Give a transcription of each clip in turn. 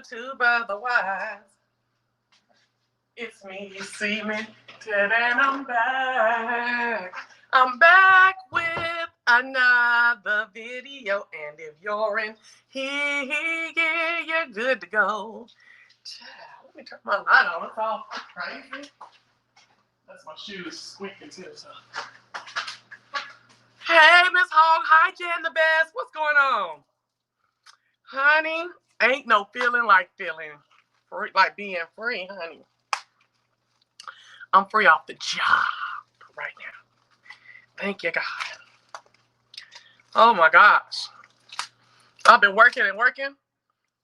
YouTube otherwise. It's me, you see me, and I'm back. I'm back with another video, and if you're in here, you're good to go. Let me turn my light on. It's all crazy. That's my shoes squeaking too. So. Hey, Miss Hog, hi, Jan the Best. What's going on? Honey, ain't no feeling like free, like being free, honey. I'm free off the job right now. Thank you, God. Oh, my gosh. I've been working and working.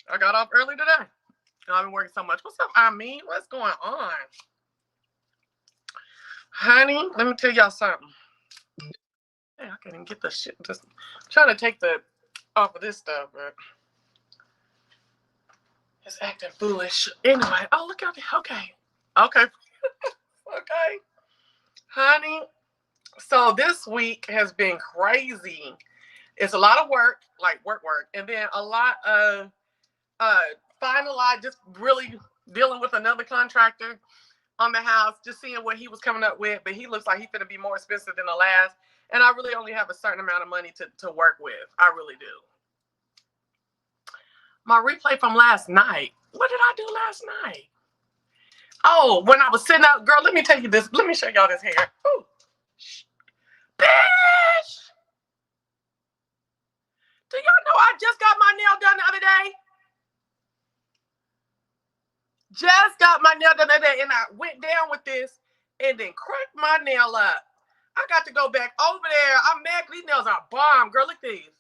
I got off early today. I've been working so much. What's up, I mean? What's going on? Honey, let me tell y'all something. Hey, I can't even get the shit. Just trying to take the off of this stuff, but it's acting foolish. Anyway, oh, look out there. Okay. Okay. Okay. Honey, so this week has been crazy. It's a lot of work, like work, and then a lot of finalized, just really dealing with another contractor on the house, just seeing what he was coming up with, but he looks like he's going to be more expensive than the last, and I really only have a certain amount of money to work with. I really do. My replay from last night. What did I do last night? Oh, when I was sitting out, girl, let me tell you this. Let me show y'all this hair. Ooh. Bitch! Do y'all know I just got my nail done the other day? Just got my nail done the other day, and I went down with this and then cracked my nail up. I got to go back over there. I'm mad because these nails are bomb. Girl, look at these.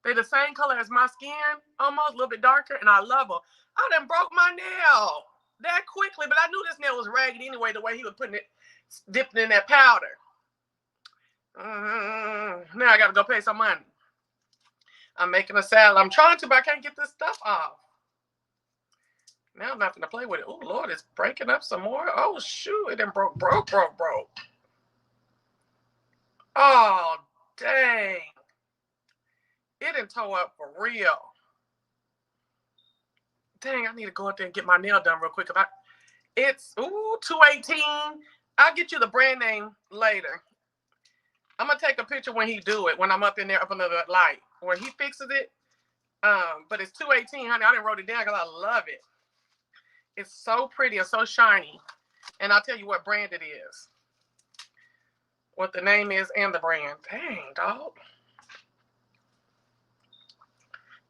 They're the same color as my skin, almost a little bit darker, and I love them. I done broke my nail that quickly, but I knew this nail was ragged anyway, the way he was putting it, dipping in that powder. Now I got to go pay some money. I'm making a salad. I'm trying to, but I can't get this stuff off. Now I'm not going to play with it. Oh, Lord, it's breaking up some more. Oh, shoot. It done broke. Oh, dang. It done tore up for real. Dang, I need to go out there and get my nail done real quick. It's, $218. I'll get you the brand name later. I'm going to take a picture when he do it, when I'm up in there, up under the light. When he fixes it. But it's $218, honey. I didn't wrote it down because I love it. It's so pretty and so shiny. And I'll tell you what brand it is. What the name is and the brand. Dang, dog.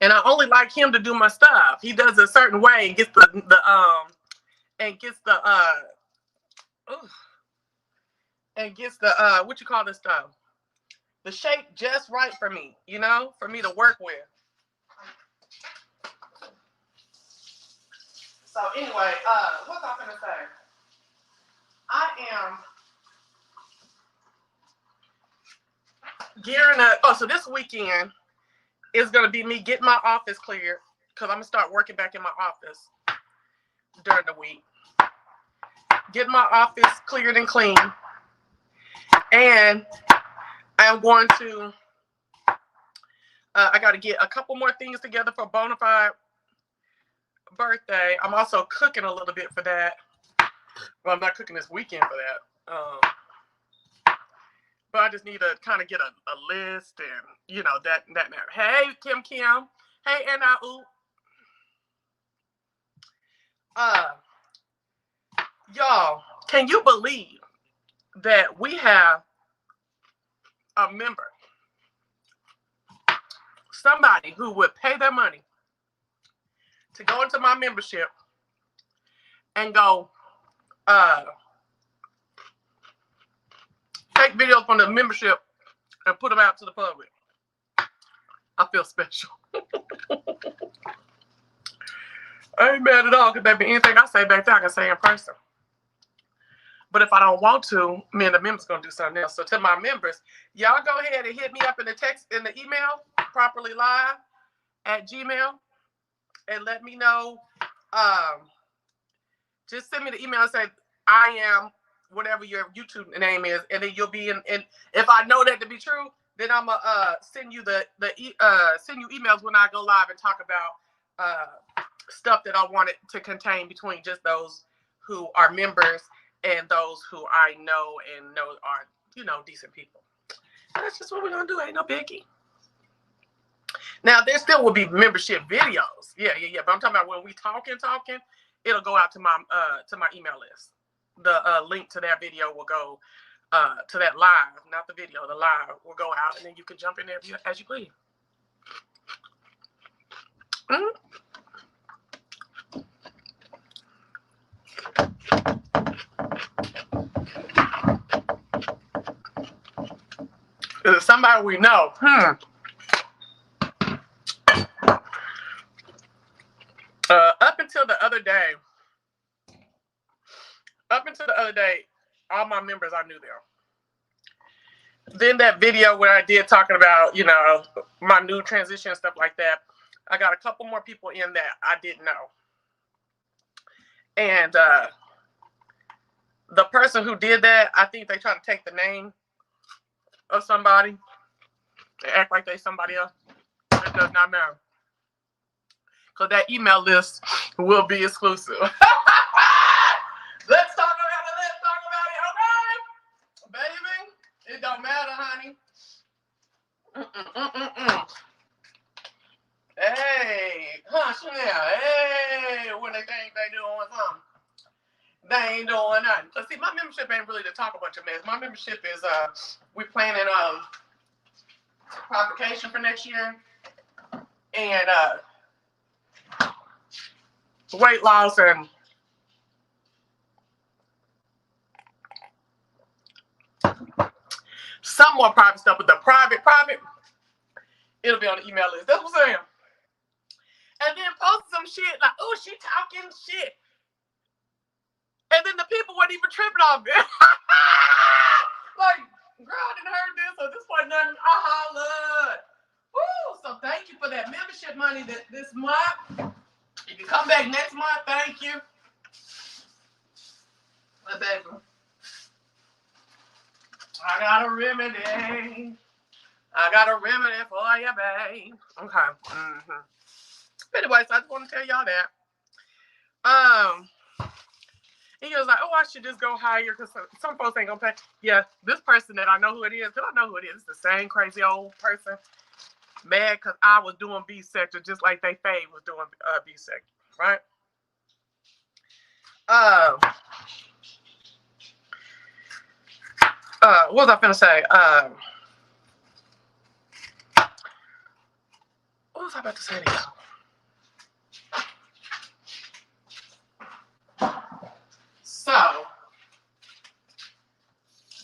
And I only like him to do my stuff. He does it a certain way and gets the what you call this stuff? The shape just right for me, for me to work with. So anyway, what's I gonna say? I am gearing up. Oh, so this weekend is gonna be me getting my office cleared because I'm gonna start working back in my office during the week. Getting my office cleared and clean, and I'm going to. I got to get a couple more things together for Bonafide birthday. I'm also cooking a little bit for that. Well, I'm not cooking this weekend for that. But I just need to kind of get a list and, that. Hey, Kim. Hey, Anna. Y'all, can you believe that we have a member, somebody who would pay their money to go into my membership and go take videos from the membership and put them out to the public? I feel special. I ain't mad at all because baby, anything I say back there, I can say in person. But if I don't want to, me and the members gonna do something else. So to my members, y'all go ahead and hit me up in the email, properlylive@gmail, and let me know. Just send me the email and say I am whatever your YouTube name is, and then you'll be in. And if I know that to be true, then I'm gonna send you send you emails when I go live and talk about stuff that I wanted to contain between just those who are members and those who I know and know are, decent people. That's just what we're going to do. Ain't no biggie. Now, there still will be membership videos. Yeah. But I'm talking about when we talking, it'll go out to my email list. The link to that video will go to that live, not the video. The live will go out, and then you can jump in there as you please. Mm-hmm. Is it somebody we know? Up until the other day, all my members, I knew them. Then that video where I did talking about, my new transition and stuff like that, I got a couple more people in that I didn't know. And the person who did that, I think they tried to take the name of somebody. They act like they somebody else. It does not matter. Because that email list will be exclusive. Let's talk about it, baby. It don't matter, honey. Hey, Chanel. Hey, when they think they doing something, they ain't doing nothing. Cause see, my membership ain't really to talk a bunch of mess. My membership is we planning propagation for next year and weight loss and some more private stuff, but the private, it'll be on the email list. That's what I'm saying. And then post some shit like, oh, she talking shit. And then the people weren't even tripping off it. Like, girl, I didn't heard this, or this wasn't nothing. I hollered. Woo! So thank you for that membership money this month. If you come back next month, thank you. But baby, I got a remedy. For you, babe. Okay. Mm-hmm. Anyway, so I just want to tell y'all that. He was like, oh, I should just go higher because some folks ain't gonna pay. Yeah, this person that I know who it is, because I know who it is. It's the same crazy old person. Mad because I was doing B sector just like they Faye was doing B sector, right? What was I finna say? What was I about to say to y'all? So,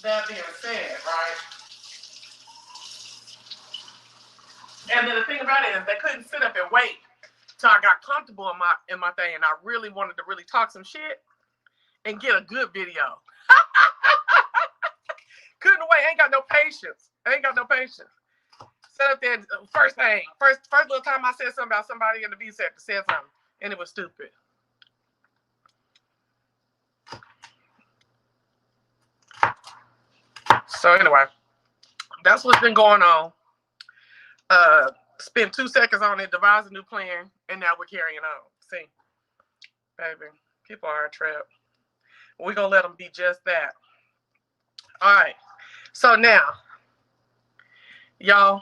that being said, right? And then the thing about it is they couldn't sit up and wait till I got comfortable in my thing, and I really wanted to really talk some shit and get a good video. Couldn't wait. Ain't got no patience. Set up there. First little time I said something about somebody in the B sector said something, and it was stupid. So anyway, that's what's been going on. Spend 2 seconds on it, devise a new plan, and now we're carrying on. See, baby, people are a trap. We're gonna let them be just that. All right. So now, y'all,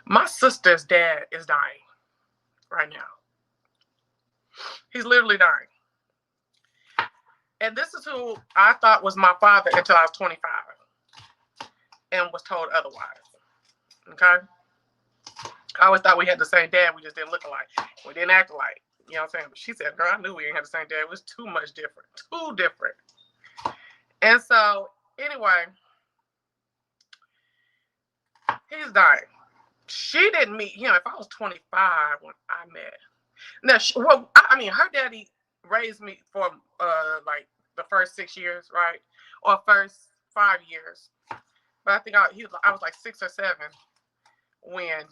my sister's dad is dying right now. He's literally dying. And this is who I thought was my father until I was 25 and was told otherwise. Okay? I always thought we had the same dad. We just didn't look alike. We didn't act alike. You know what I'm saying? But she said, girl, I knew we didn't have the same dad. It was too much different. Too different. And so, anyway, he's dying. She didn't meet him. If I was 25 when I met. Now, her daddy raised me for like the first 6 years, right? Or first 5 years. But I think I was like 6 or 7 when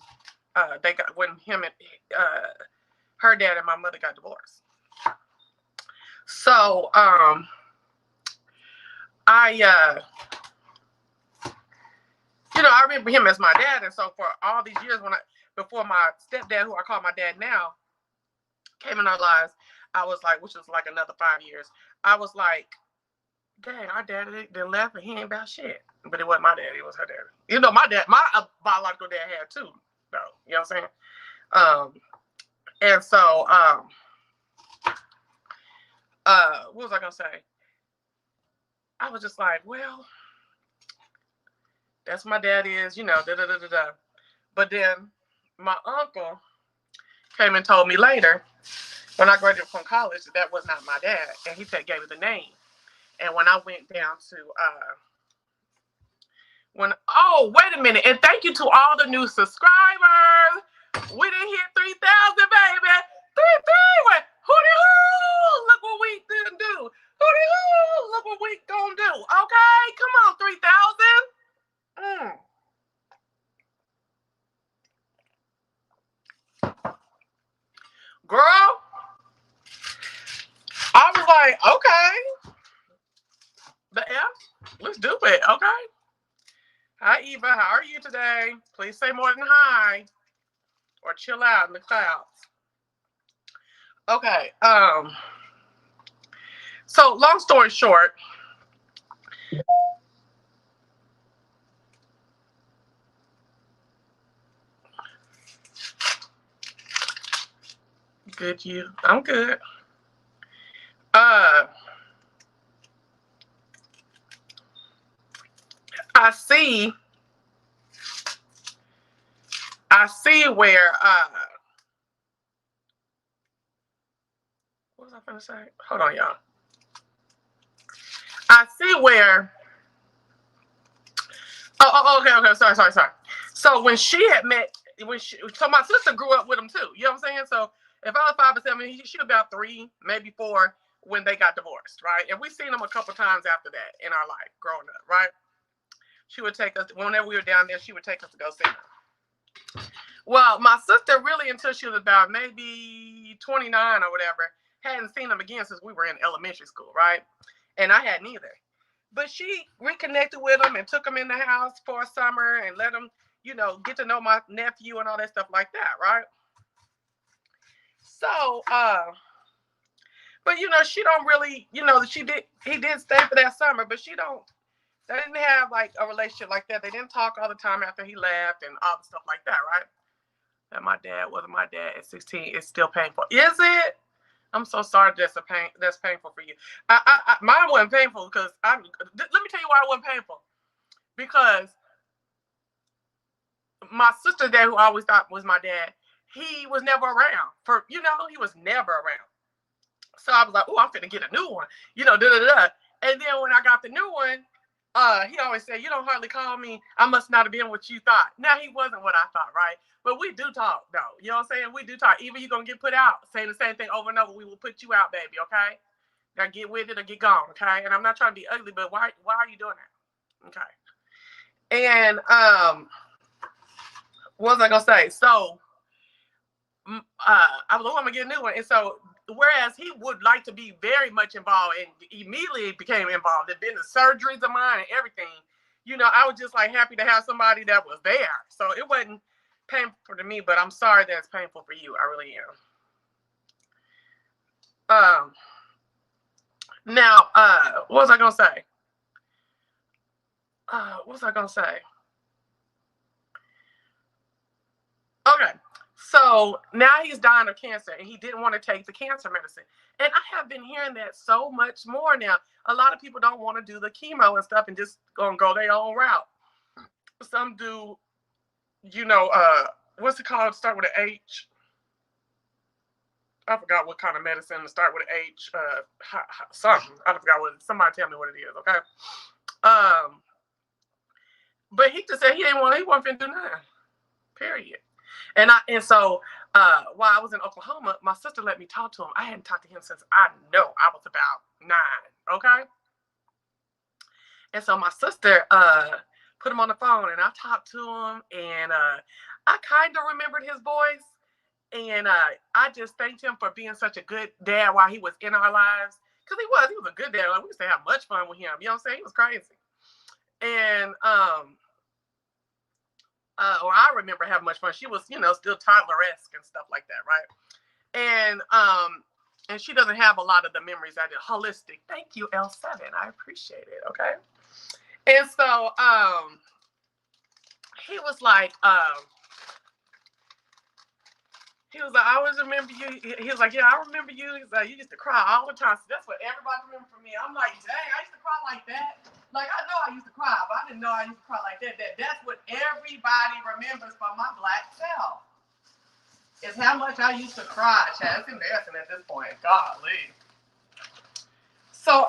him and her dad and my mother got divorced. So I remember him as my dad, and so for all these years before my stepdad, who I call my dad now, came in our lives, I was like, which was like another 5 years. I was like, dang, our daddy done left and he ain't about shit. But it wasn't my daddy, it was her daddy. You know, my biological dad had two, though. You know what I'm saying? And so, what was I gonna say? I was just like, well, that's my dad is, you know, da da da da da. But then my uncle came and told me later, when I graduated from college, that was not my dad, and he gave me the name. And when I went down to wait a minute, and thank you to all the new subscribers. We didn't hit 3,000, baby. 3,000. Hooty hoo! Look what we didn't do. Hooty hoo! Look what we gonna do. Okay, come on, 3,000. Girl, I was like, okay, the F, let's do it. Okay. Hi, Eva. How are you today? Please say more than hi, or chill out in the clouds. Okay. So long story short, good you. I'm good. I see where what was I gonna say? Hold on, y'all. I see where okay. Sorry. So when she had met so my sister grew up with him too. You know what I'm saying? So if I was 5 or 7, she was about 3, maybe 4 when they got divorced, right? And we seen them a couple times after that in our life growing up, right? She would take us whenever we were down there. She would take us to go see them. Well, my sister really, until she was about maybe 29 or whatever, hadn't seen him again since we were in elementary school, right? And I hadn't either. But she reconnected with him and took him in the house for a summer and let him, you know, get to know my nephew and all that stuff like that, right? So, but you know, she don't really, you know, he did stay for that summer, but they didn't have like a relationship like that. They didn't talk all the time after he left and all the stuff like that, right? That my dad wasn't my dad at 16. It's still painful. Is it? I'm so sorry that's painful for you. Mine wasn't painful because let me tell you why it wasn't painful. Because my sister dad, who I always thought was my dad, he was never around. He was never around. So I was like, oh, I'm finna get a new one. You know, da da da. And then when I got the new one, he always said, you don't hardly call me. I must not have been what you thought. Now, he wasn't what I thought, right? But we do talk, though. You know what I'm saying? We do talk. Even you're going to get put out, saying the same thing over and over. We will put you out, baby, okay? Now get with it or get gone, okay? And I'm not trying to be ugly, but why are you doing that? Okay. And what was I going to say? So, I was going to get a new one. And so, whereas he would like to be very much involved and immediately became involved, there'd been the surgeries of mine and everything, you know, I was just like happy to have somebody that was there. So it wasn't painful to me, but I'm sorry that it's painful for you. I really am. Now, what was I gonna say? Okay. So now he's dying of cancer and he didn't want to take the cancer medicine. And I have been hearing that so much more now. A lot of people don't want to do the chemo and stuff and just gonna go their own route. Some do, you know, what's it called? Start with an H. I forgot what kind of medicine to start with an H. Something. I forgot what. Somebody tell me what it is, okay? But he just said he wasn't finna do nothing. Period. And so while I was in Oklahoma, my sister let me talk to him. I hadn't talked to him since I was about 9, okay? And so my sister put him on the phone and I talked to him and I kind of remembered his voice. And I just thanked him for being such a good dad while he was in our lives. Because he was a good dad. Like, we used to have much fun with him. You know what I'm saying? He was crazy. And I remember having much fun. She was, you know, still toddler-esque and stuff like that, right? And she doesn't have a lot of the memories I did. Holistic. Thank you, L7. I appreciate it. Okay. And so he was like, I always remember you. He was like, yeah, I remember you. He's like, you used to cry all the time. So that's what everybody remembers from me. I'm like, dang, I used to cry like that. Like, I know I used to cry, but I didn't know I used to cry like that. That's what everybody remembers from my black self. Is how much I used to cry, Chad. It's embarrassing at this point. Golly. So,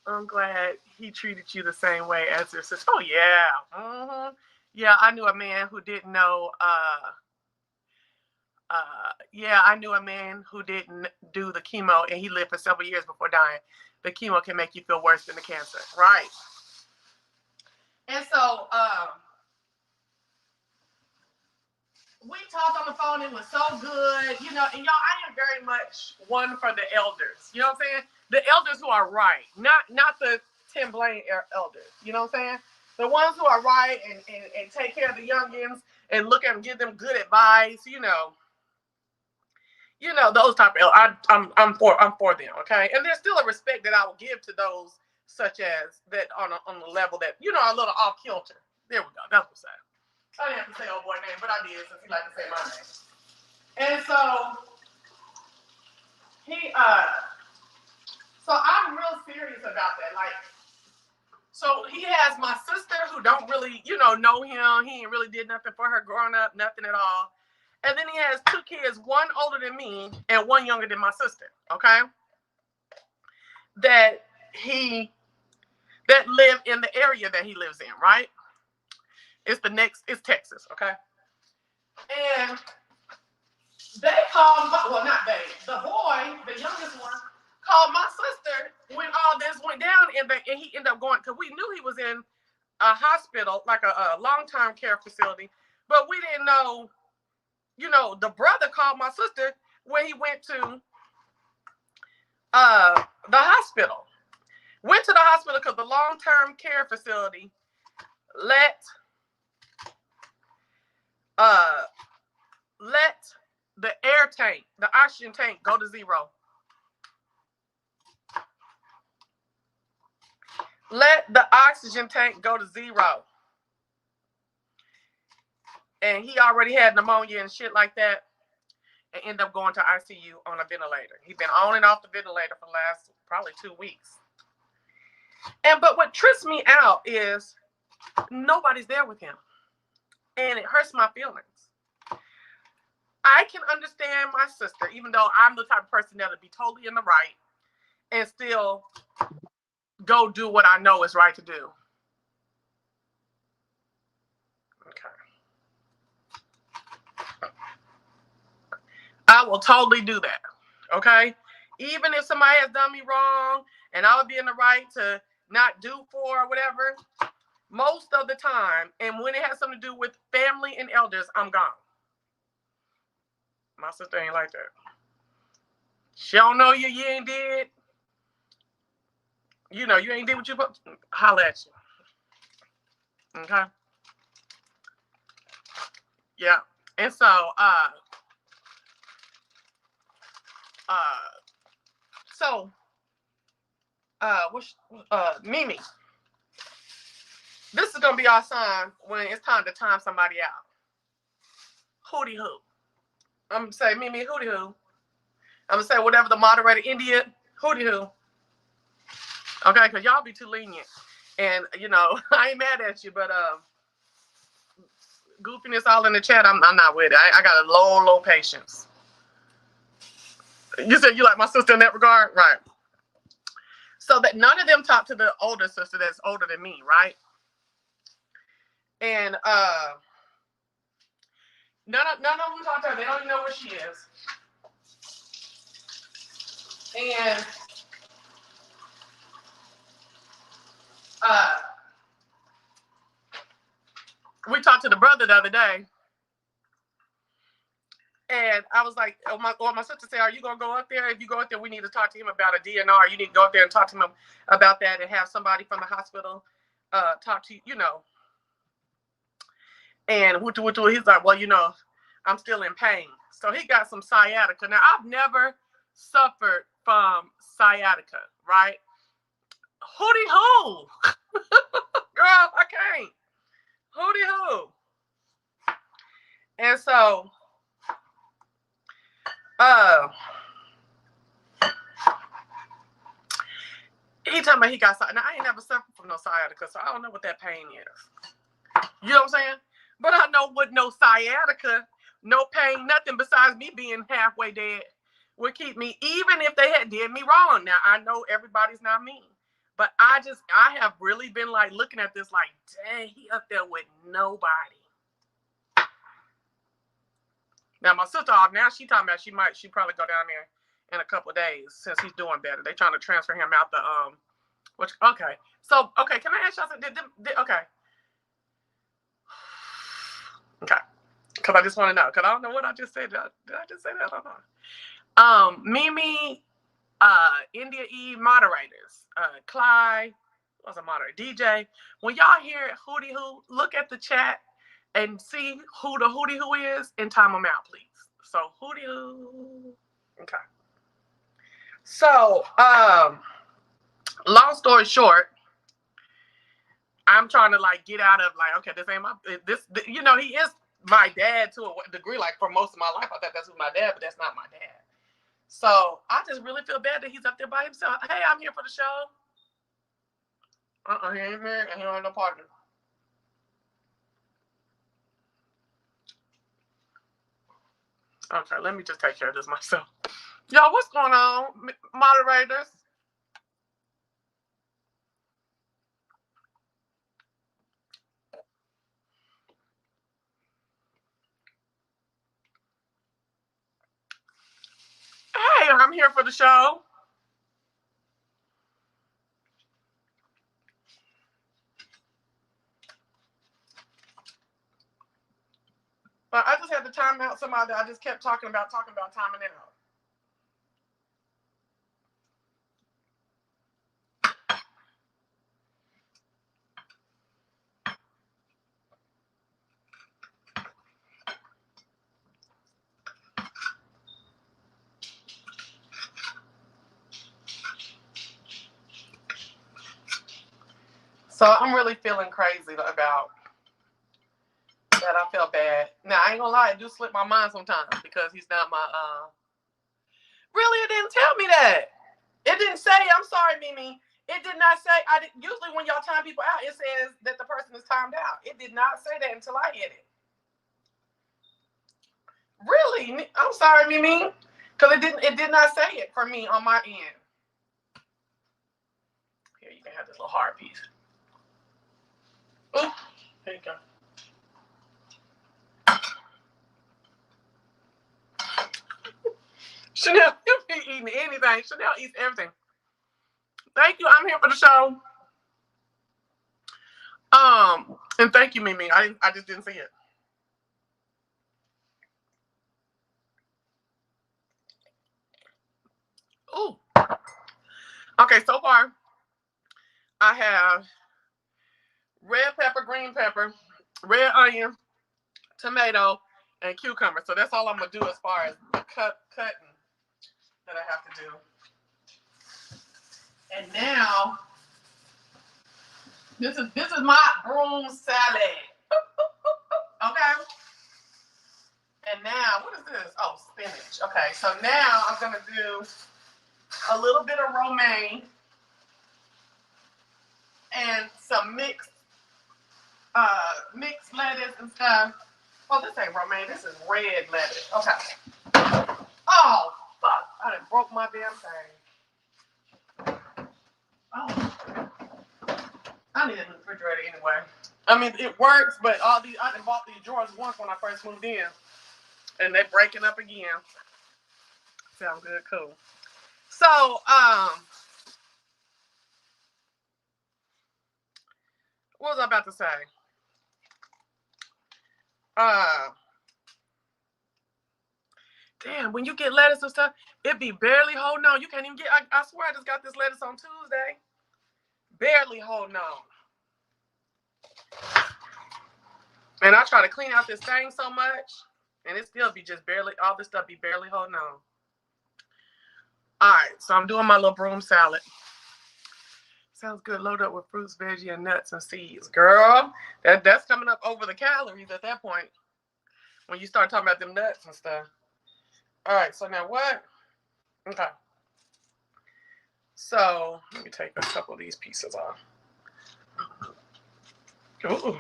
I'm glad he treated you the same way as your sister. Oh, yeah. Mm-hmm. Yeah, I knew a man who didn't know, I knew a man who didn't do the chemo, and he lived for several years before dying. The chemo can make you feel worse than the cancer. Right. And so, we talked on the phone. It was so good. And y'all, I am very much one for the elders. You know what I'm saying? The elders who are right, not the Tim Blaine elders. You know what I'm saying? The ones who are right and take care of the youngins and look at them, give them good advice. Those type of elders. I'm for them. Okay, and there's still a respect that I will give to those such as that on the level that a little off kilter. There we go. That's what's up. I didn't have to say old boy name, but I did since he liked to say my name. And so so I'm real serious about that. Like, so he has my sister who don't really, know him. He ain't really did nothing for her growing up, nothing at all. And then he has two kids, one older than me and one younger than my sister. Okay, that live in the area that he lives in. Right. It's Texas. Okay. And they called, not they, the boy, the youngest one, called my sister when all this went down, and he ended up going, because we knew he was in a hospital, like a long-term care facility, but we didn't know, the brother called my sister when he went to the hospital. Went to the hospital because the long-term care facility let the air tank, the oxygen tank, go to zero. Let the oxygen tank go to zero. And he already had pneumonia and shit like that, and ended up going to ICU on a ventilator. He's been on and off the ventilator for the last probably 2 weeks. But what trips me out is nobody's there with him. And it hurts my feelings. I can understand my sister, even though I'm the type of person that'll be totally in the right and still go do what I know is right to do. Okay. I will totally do that. Okay? Even if somebody has done me wrong and I would be in the right to not do for or whatever, most of the time, and when it has something to do with family and elders, I'm gone. My sister ain't like that. She don't know you ain't did. You ain't did what you put. Holla at you. Okay? Yeah. And so, Mimi, this is gonna be our sign when it's time to time somebody out. Hootie hoo. I'm gonna say Mimi hootie hoo. I'm gonna say whatever the moderator, India hootie hoo. Okay, because y'all be too lenient, and I ain't mad at you, but goofiness all in the chat, I'm not with it. I got a low patience. You said you like my sister in that regard, right? So that none of them talk to the older sister that's older than me, right? And none of them talk to her. They don't even know where she is. And we talked to the brother the other day. And I was like, my sister said, are you going to go up there? If you go up there, we need to talk to him about a DNR. You need to go up there and talk to him about that and have somebody from the hospital talk to you, And he's like, well, I'm still in pain. So he got some sciatica. Now, I've never suffered from sciatica, right? Hootie hoo. Girl, I can't. Hootie hoo. And so, he talking about he got sciatica. Now, I ain't never suffered from no sciatica, so I don't know what that pain is. You know what I'm saying? But I know with no sciatica, no pain, nothing besides me being halfway dead would keep me, even if they had did me wrong. Now, I know everybody's not mean, but I have really been like looking at this like, dang, he up there with nobody. Now, my sister, now she talking about she probably go down there in a couple of days since he's doing better. They trying to transfer him out the, okay. So, okay, can I ask y'all something? Okay. Okay. Because I just want to know. Because I don't know what I just said. Did I just say that? I don't know. Mimi, India E, moderators. Clyde, was a moderator. DJ. When y'all hear hootie hoo, look at the chat and see who the hootie hoo is and time them out, please. So, hootie hoo. Okay. So, long story short, I'm trying to like get out of like, okay, this ain't he is my dad to a degree. Like for most of my life, I thought that's who my dad, but that's not my dad. So I just really feel bad that he's up there by himself. Hey, I'm here for the show. He ain't married and he don't have no partner. Okay, let me just take care of this myself. Y'all, what's going on, moderators? Hey, I'm here for the show. But I just had to time out somebody that I just kept talking about timing out. So I'm really feeling crazy about that. I feel bad. Now, I ain't gonna lie, it do slip my mind sometimes because he's not my, Really, it didn't tell me that. It didn't say, I'm sorry, Mimi. It did not say, usually when y'all time people out, it says that the person is timed out. It did not say that until I hit it. Really? I'm sorry, Mimi. Because it did not say it for me on my end. Here, you can have this little hard piece. Ooh, there you go. Chanel, you be eating anything. Chanel eats everything. Thank you. I'm here for the show. And thank you, Mimi. I just didn't see it. Ooh. Okay, so far I have red pepper, green pepper, red onion, tomato, and cucumber. So that's all I'm gonna do as far as the cutting that I have to do. And now this is my broom salad. Okay. And now what is this? Oh, spinach. Okay, so now I'm gonna do a little bit of romaine and some mixed lettuce and stuff. Oh, this ain't romaine. This is red lettuce. Okay. Oh, fuck. I done broke my damn thing. Oh. I need a new refrigerator anyway. I mean, it works, but I done bought these drawers once when I first moved in. And they're breaking up again. Sound good, cool. So, what was I about to say? Damn, when you get lettuce and stuff, it be barely holding on. You can't even get, I swear I just got this lettuce on Tuesday. Barely holding on. And I try to clean out this thing so much, and it still be just barely, all this stuff be barely holding on. All right, so I'm doing my little broom salad. Sounds good. Load up with fruits, veggies, and nuts and seeds. Girl, that's coming up over the calories at that point when you start talking about them nuts and stuff. All right, so now what? Okay. So let me take a couple of these pieces off. Ooh.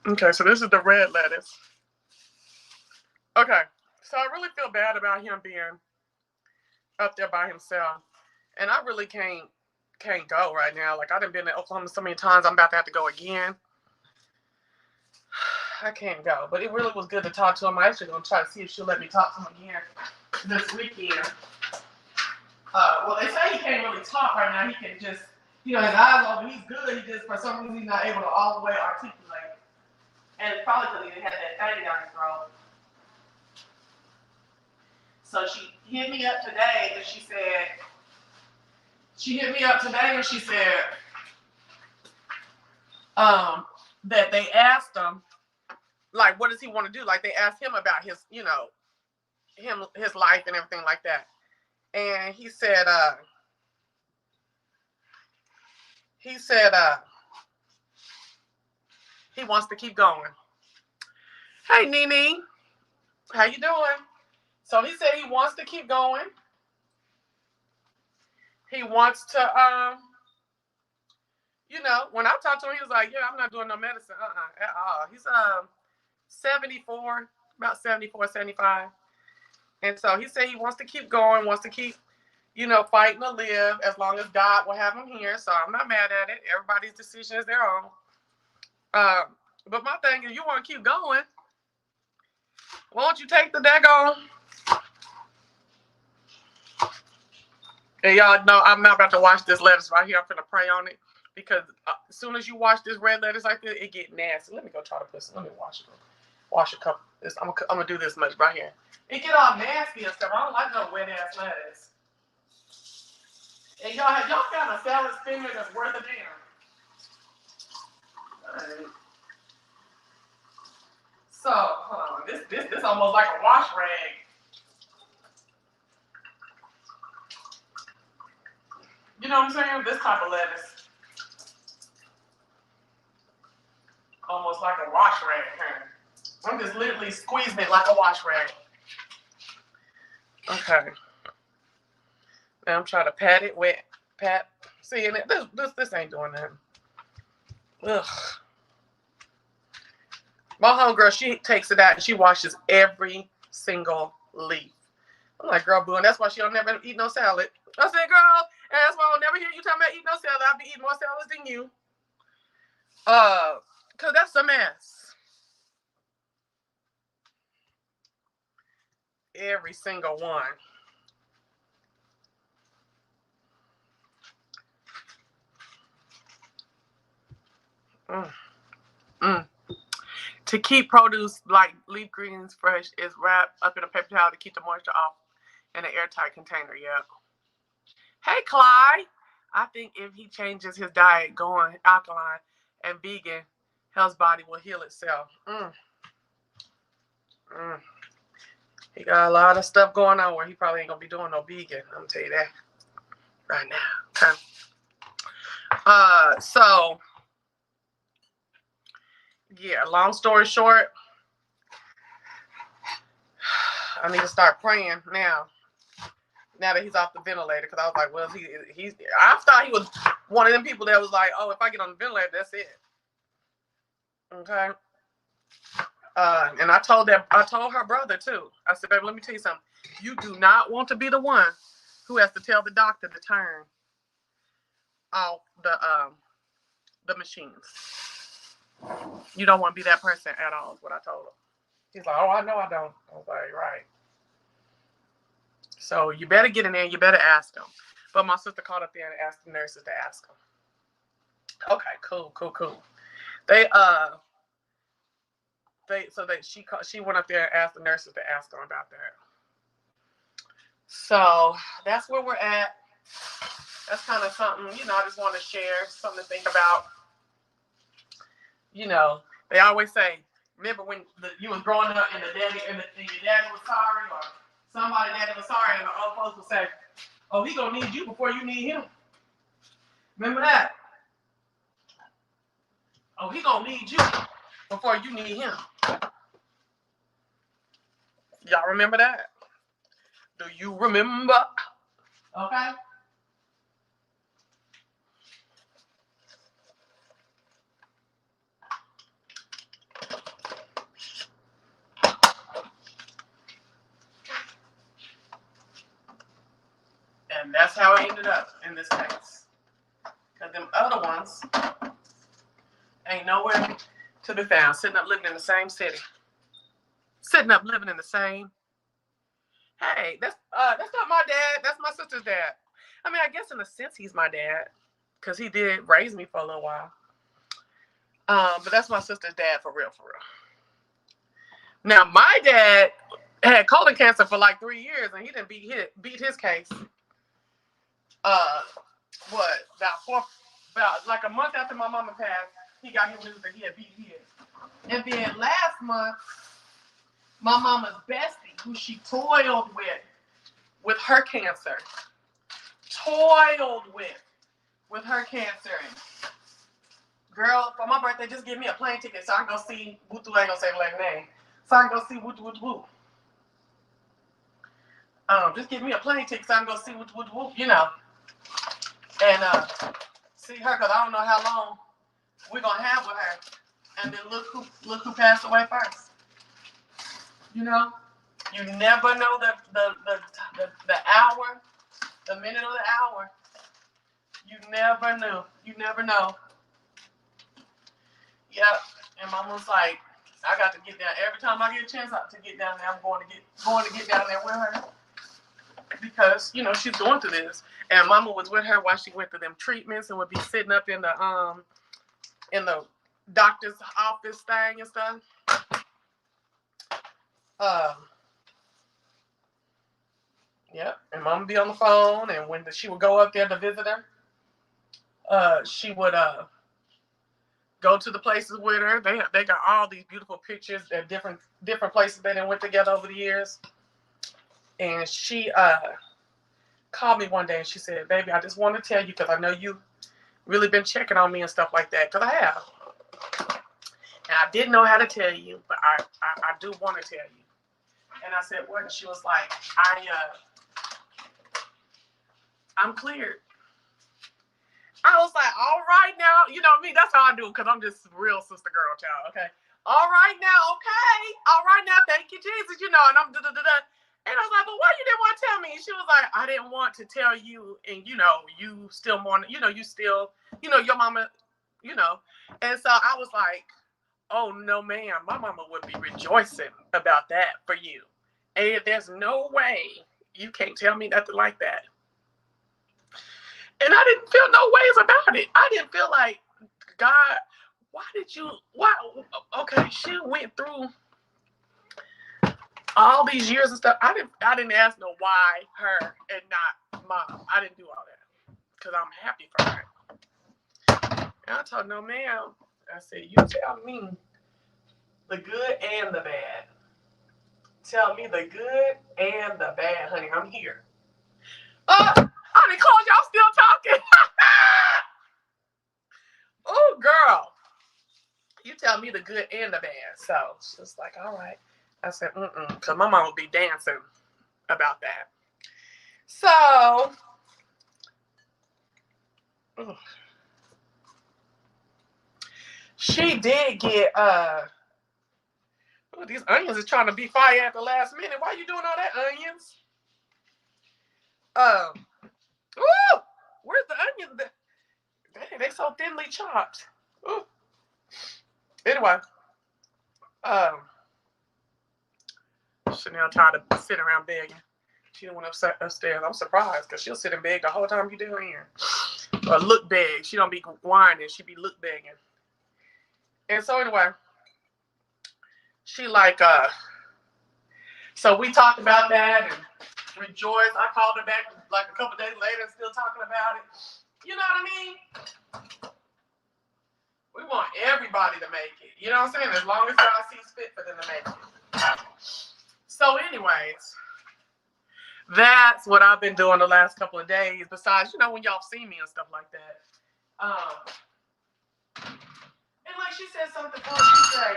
Okay, so this is the red lettuce. Okay, so I really feel bad about him being up there by himself. And I really can't go right now. Like, I've been to Oklahoma so many times, I'm about to have to go again. I can't go. But it really was good to talk to him. I'm actually going to try to see if she'll let me talk to him again this weekend. Well, they say he can't really talk right now. He can just, his eyes open. He's good. He just, for some reason, he's not able to all the way articulate. And it's probably because he didn't have that thing down his throat. So she hit me up today and she said, that they asked him, like, what does he want to do? Like, they asked him about his, his life and everything like that. And he said, he wants to keep going. Hey, Nene, how you doing? So he said he wants to keep going. He wants to, when I talked to him, he was like, yeah, I'm not doing no medicine, at all. He's 74, about 74, 75. And so he said he wants to keep going, wants to keep, fighting to live as long as God will have him here. So I'm not mad at it. Everybody's decision is their own. But my thing is, you want to keep going, why don't you take the daggone? And y'all know I'm not about to wash this lettuce right here. I'm finna pray on it. Because as soon as you wash this red lettuce like this, it get nasty. Let me go try to put some. Let me wash it. Wash a couple. I'm gonna do this much right here. It get all nasty and stuff. I don't like no wet ass lettuce. And y'all found a salad spinner that's worth a damn. Right. So hold on. This almost like a wash rag. You know what I'm saying? This type of lettuce. Almost like a wash rag. Huh? I'm just literally squeezing it like a wash rag. Okay. Now I'm trying to pat it wet. See, and this ain't doing that. Ugh. My homegirl, she takes it out and she washes every single leaf. I'm like, girl, boo, and that's why she don't never eat no salad. I said, girl, and that's why I'll never hear you talking about eating no salad. I'll be eating more salads than you. Cause that's a mess. Every single one. To keep produce like leaf greens fresh is wrapped up in a paper towel to keep the moisture off in an airtight container. Yep. Hey, Clyde. I think if he changes his diet going alkaline and vegan, his body will heal itself. He got a lot of stuff going on where he probably ain't going to be doing no vegan. I'm going to tell you that right now. Okay. So, yeah, long story short, I need to start praying now that he's off the ventilator, because I was like, well, I thought he was one of them people that was like, oh, if I get on the ventilator, that's it. Okay. And I told her brother too. I said, baby, let me tell you something. You do not want to be the one who has to tell the doctor to turn off the machines. You don't want to be that person at all, is what I told him. He's like, oh, I know I don't. I was like, right. So you better get in there and you better ask them. But my sister called up there and asked the nurses to ask them. Okay, cool. She went up there and asked the nurses to ask them about that. So that's where we're at. That's kind of something, I just want to share, something to think about. You know, they always say, remember when you was growing up and your daddy was sorry, or somebody daddy was sorry, and the old folks would say, oh, he gonna need you before you need him. Remember that? Oh, he gonna need you before you need him. Y'all remember that? Do you remember? Okay. And that's how it ended up in this case. Because them other ones ain't nowhere to be found. Sitting up living in the same city. Sitting up living in the same. Hey, that's not my dad. That's my sister's dad. I mean, I guess in a sense he's my dad. Because he did raise me for a little while. But that's my sister's dad for real, for real. Now, my dad had colon cancer for like 3 years, and he didn't beat his case. About like a month after my mama passed, he got his news that he had beat his. And then last month, my mama's bestie, who she toiled with her cancer, with her cancer. Girl, for my birthday, just give me a plane ticket so I can go see Wutu. I ain't gonna say the name. So I can go see Wutu. Just give me a plane ticket so I can go see Wutu. You know. And see her, because I don't know how long we're gonna have with her. And then look who passed away first. You know, you never know the hour, the minute or the hour. You never knew. You never know. Yep. And Mama's like, I got to get down. Every time I get a chance to get down there, I'm going to get down there with her. Because, you know, she's going through this. And Mama was with her while she went through them treatments and would be sitting up in the doctor's office thing and stuff. Yep. And Mama be on the phone, and when she would go up there to visit her, she would go to the places with her. They got all these beautiful pictures at different places they went together over the years. And she called me one day and she said, baby, I just want to tell you, because I know you really been checking on me and stuff like that, because I have. And I didn't know how to tell you, but I do want to tell you. And I said, what? And she was like, I'm cleared. I was like, all right now. You know me, that's how I do it, because I'm just real sister girl child, okay? All right now, okay. All right now, thank you, Jesus, you know, and I'm da-da-da-da. And I was like, but why you didn't want to tell me? And she was like, I didn't want to tell you, and, you know, you still want, you know, you still, you know, your mama, you know. And so I was like, oh, no, ma'am. My mama would be rejoicing about that for you. And there's no way you can't tell me nothing like that. And I didn't feel no ways about it. I didn't feel like, God, okay, she went through all these years and stuff. I didn't ask no why her and not mom. I didn't do all that because I'm happy for her. And I told her, no, ma'am. I said, you tell me the good and the bad. Tell me the good and the bad, honey. I'm here. Honey, Cole, y'all still talking? Oh, girl. You tell me the good and the bad. So she was like, all right. I said, because my mom would be dancing about that. So, she did get, these onions is trying to be fire at the last minute. Why are you doing all that, onions? Where's the onions? Dang, they so thinly chopped. Ooh. Anyway, Chanel tired of sitting around begging. She didn't went upstairs. I'm surprised because she'll sit and beg the whole time you do here. Or look beg. She don't be whining. She be look begging. And so anyway, she like, so we talked about that and rejoiced. I called her back like a couple days later and still talking about it. You know what I mean? We want everybody everybody to make it. You know what I'm saying? As long as God sees fit for them to make it. So anyways, that's what I've been doing the last couple of days. Besides, when y'all see me and stuff like that. And like she said something funny. She said,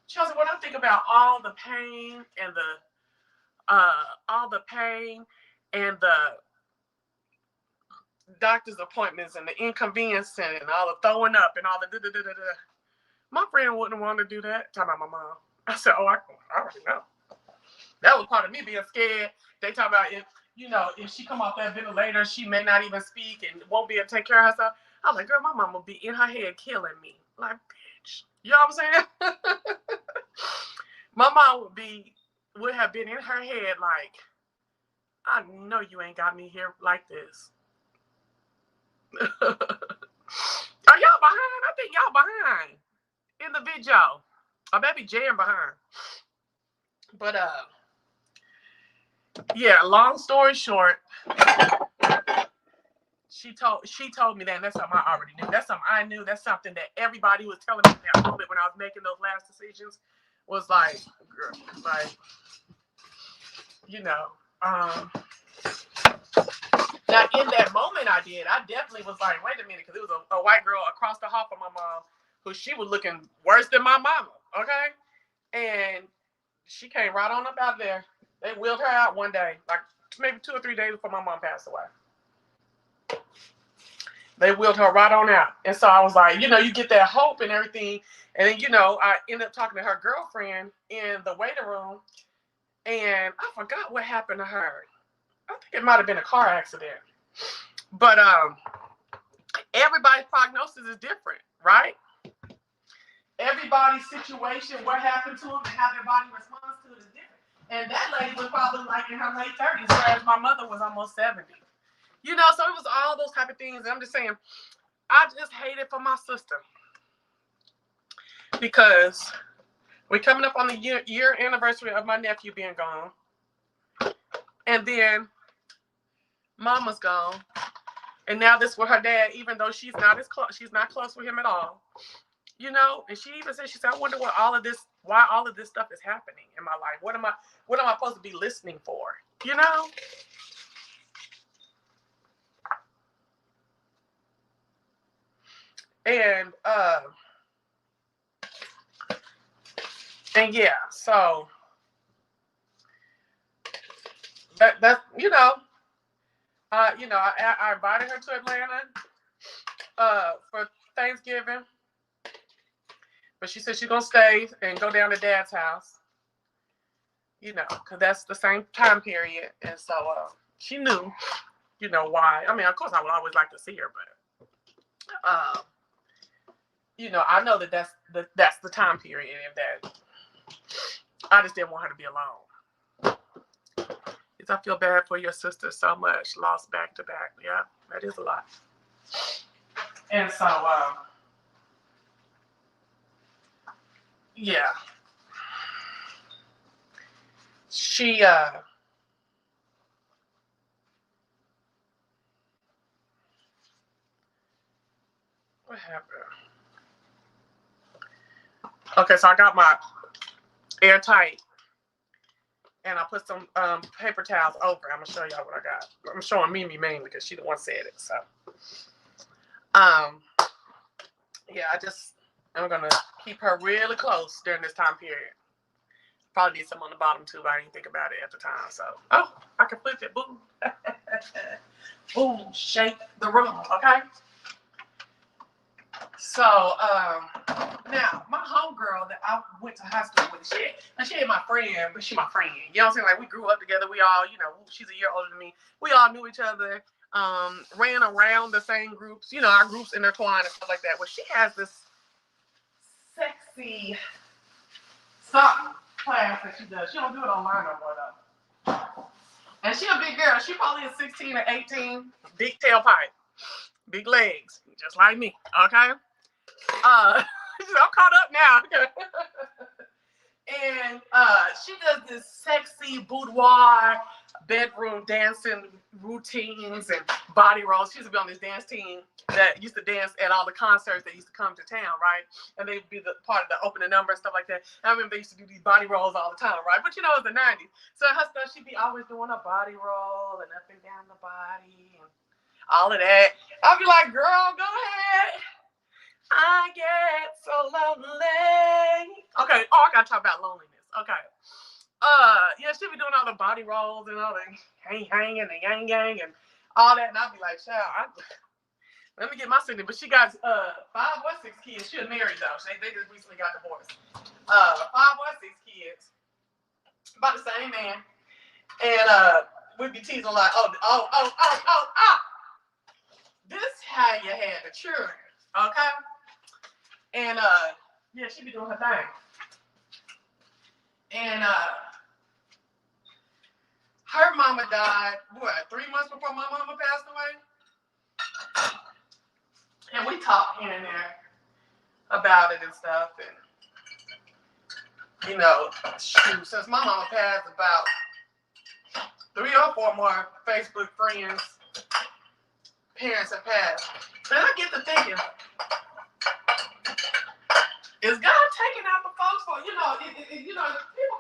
Chelsea, when I think about all the pain and the doctor's appointments and the inconvenience and all the throwing up and all the da-da-da-da-da. My friend wouldn't want to do that. Talking about my mom. I said, I already know. That was part of me being scared. They talk about if she come off that ventilator, she may not even speak and won't be able to take care of herself. I was like, girl, my mom will be in her head killing me. Like, bitch. You know what I'm saying? My mom would have been in her head like, I know you ain't got me here like this. Are y'all behind? I think y'all behind in the video. Or maybe Jan behind. But yeah, long story short, she told me that, and that's something I already knew. That's something I knew. That's something that everybody was telling me in that moment when I was making those last decisions. Was like, girl, like, now in that moment I definitely was like, wait a minute, because it was a white girl across the hall from my mom who she was looking worse than my mama, okay? And she came right on up out there. They wheeled her out one day, like maybe 2 or 3 days before my mom passed away. They wheeled her right on out. And so I was like, you get that hope and everything. And then, I ended up talking to her girlfriend in the waiting room. And I forgot what happened to her. I think it might have been a car accident. But everybody's prognosis is different, right? Everybody's situation, what happened to them, and how their body responds to it is different. And that lady was probably like in her late 30s, whereas my mother was almost 70. So it was all those type of things. And I'm just saying, I just hate it for my sister. Because we're coming up on the year anniversary of my nephew being gone. And then mama's gone. And now this with her dad, even though she's not close with him at all. And she even said, I wonder why all of this stuff is happening in my life. What am I supposed to be listening for? And yeah, so that's I invited her to Atlanta for Thanksgiving, but she said she's gonna stay and go down to Dad's house, because that's the same time period, and so she knew, why. I mean, of course, I would always like to see her, but I know that's the time period, and that I just didn't want her to be alone. Because I feel bad for your sister so much, lost back to back. Yeah, that is a lot. And so, yeah. She, what happened? Okay, so I got my airtight, and I put some paper towels over. I'm gonna show y'all what I got. I'm showing Mimi mainly because she the one said it. So, yeah, I'm gonna keep her really close during this time period. Probably need some on the bottom too, but I didn't think about it at the time. So, I can flip it. Boom, boom, shake the room. Okay. So, now, my homegirl that I went to high school with, she ain't my friend, but she my friend. You know what I'm saying? Like, we grew up together. We all, she's a year older than me. We all knew each other, ran around the same groups. Our groups intertwined and stuff like that. Well, she has this sexy something class that she does. She don't do it online no more, though. And she a big girl. She probably is 16 or 18. Big tailpipe. Big legs. Just like me. Okay? I'm caught up now. And she does this sexy boudoir bedroom dancing routines and body rolls. She used to be on this dance team that used to dance at all the concerts that used to come to town, right? And they'd be the part of the opening number and stuff like that. And I remember they used to do these body rolls all the time, right? But you know, it was the 90s. So her stuff, she'd be always doing a body roll and up and down the body and all of that. I'd be like, girl, go ahead. I get so lonely. Okay, I gotta talk about loneliness. Okay. Yeah, she be doing all the body rolls and all the hang and the yang and all that, and I'd be like, child, let me get my signature. But she got 5 or 6 kids. She was married though. They just recently got divorced. 5 or 6 kids, about the same man, and we'd be teasing like, oh. This how you had the children, okay? And yeah, she be doing her thing. And her mama died, 3 months before my mama passed away? And we talked here and there about it and stuff. And, you know, shoot, since my mama passed, about 3 or 4 more Facebook friends, parents have passed. And I get to thinking, is God taking out the folks for, you know, people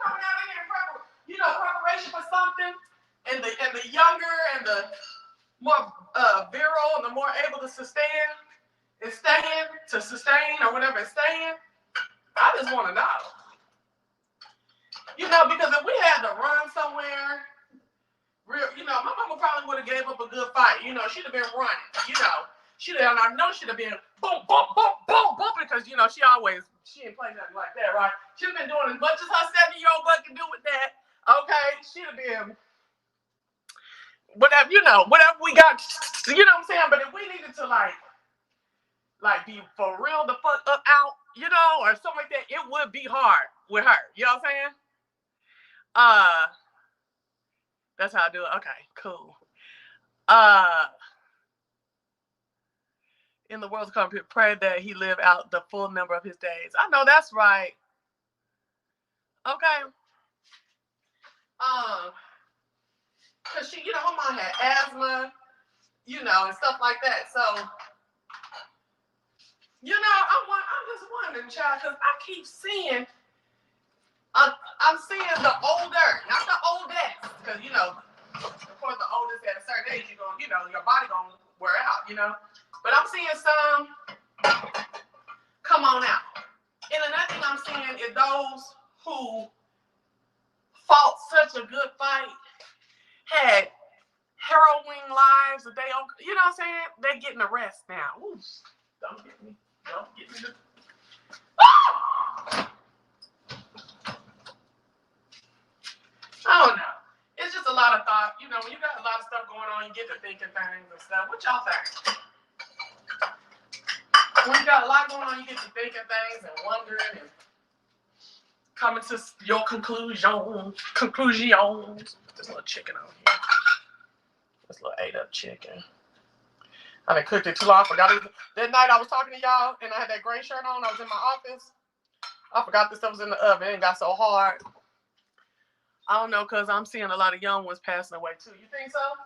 coming out in here in preparation for something, and the younger and the more virile and the more able to sustain or whatever it's staying. I just want to know. You know, because if we had to run somewhere, my mama probably would have gave up a good fight. You know, she'd have been running. You know, she'd have been boom, boom, boom, boom, boom, because, you know, she didn't play nothing like that, right? She'd have been doing as much as her 7-year-old butt can do with that. Okay, she'd have been whatever we got, you know what I'm saying? But if we needed to like be for real the fuck up out, you know, or something like that, it would be hard with her. You know what I'm saying? That's how I do it. Okay, cool. In the world's come, pray that he live out the full number of his days. I know that's right. Okay. Cause she, you know, her mom had asthma, you know, and stuff like that. So, you know, I'm just wondering, child, cause I keep seeing, I'm seeing the older, not the oldest, cause you know, of course, the oldest at a certain age, your body gonna wear out, you know. But I'm seeing some come on out, and another thing I'm seeing is those who fought such a good fight, had harrowing lives that they don't, you know what I'm saying? They're getting a rest now. Ooh, don't get me. I don't know. It's just a lot of thought. You know, when you got a lot of stuff going on, you get to thinking things and stuff. What y'all think? When you got a lot going on, you get to thinking things and wondering and coming to your conclusions. This little chicken over here. This little ate-up chicken. I done cooked it too long. I forgot it. That night I was talking to y'all and I had that gray shirt on. I was in my office. I forgot this stuff was in the oven. It got so hard. I don't know, because I'm seeing a lot of young ones passing away too. You think so?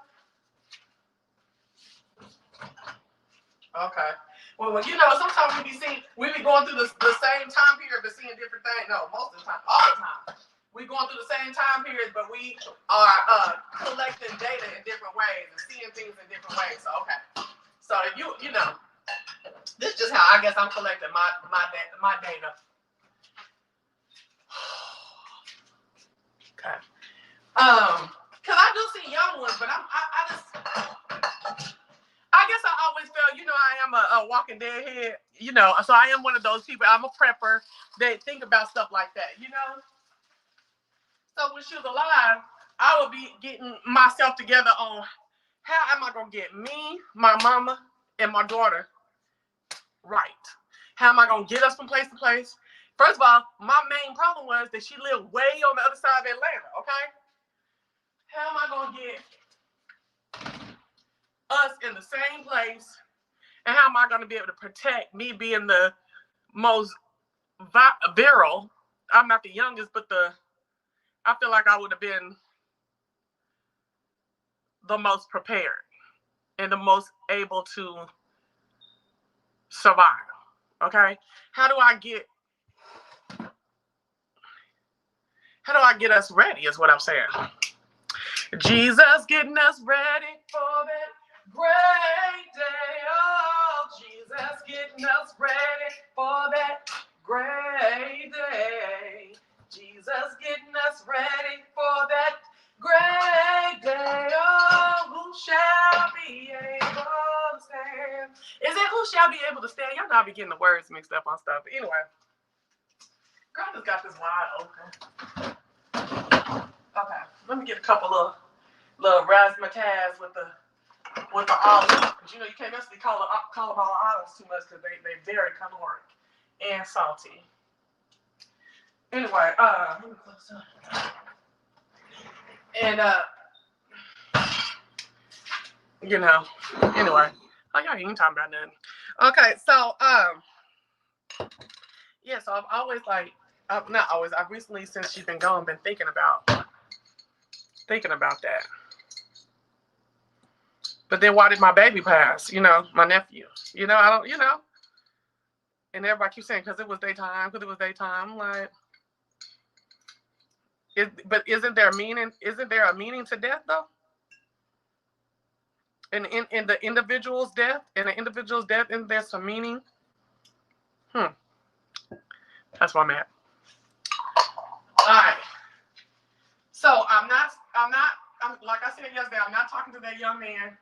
Okay. Well, you know, sometimes we be going through the same time period but seeing different things. No, most of the time, all the time. We going through the same time period, but we are collecting data in different ways and seeing things in different ways. So, okay. So if you know, this is just how I guess I'm collecting my data. Okay. Cause I do see young ones, but I guess I always felt, you know, I am a walking deadhead, you know, so I am one of those people. I'm a prepper that think about stuff like that, you know. So when she was alive, I would be getting myself together on how am I gonna get me, my mama, and my daughter right. How am I gonna get us from place to place? First of all, my main problem was that she lived way on the other side of Atlanta, okay? How am I gonna get us in the same place? And how am I gonna be able to protect me being the most virile I'm not the youngest, but I feel like I would have been the most prepared and the most able to survive. Okay? How do I get us ready is what I'm saying. Jesus getting us ready for that great day. Oh, Jesus getting us ready for that great day. Jesus getting us ready for that great day. Oh, who shall be able to stand? Is it who shall be able to stand? Y'all know I be getting the words mixed up on stuff. But anyway, girl just got this wide open. Okay, let me get a couple of little razzmatazz with the olives. Because you know you can't necessarily call them all olives too much because they're very caloric and salty. Anyway, let me close up. And you know, anyway. Oh, y'all ain't talking about nothing. Okay, so yeah, so I've always not always, I've recently, since she's been gone, been thinking about that. But then why did my baby pass? You know, my nephew. You know, I don't, you know. And everybody keeps saying, because it was daytime, I'm like, but isn't there a meaning to death, though? In the individual's death, isn't there some meaning? That's where I'm at. All right. So I'm like I said yesterday, I'm not talking to that young man.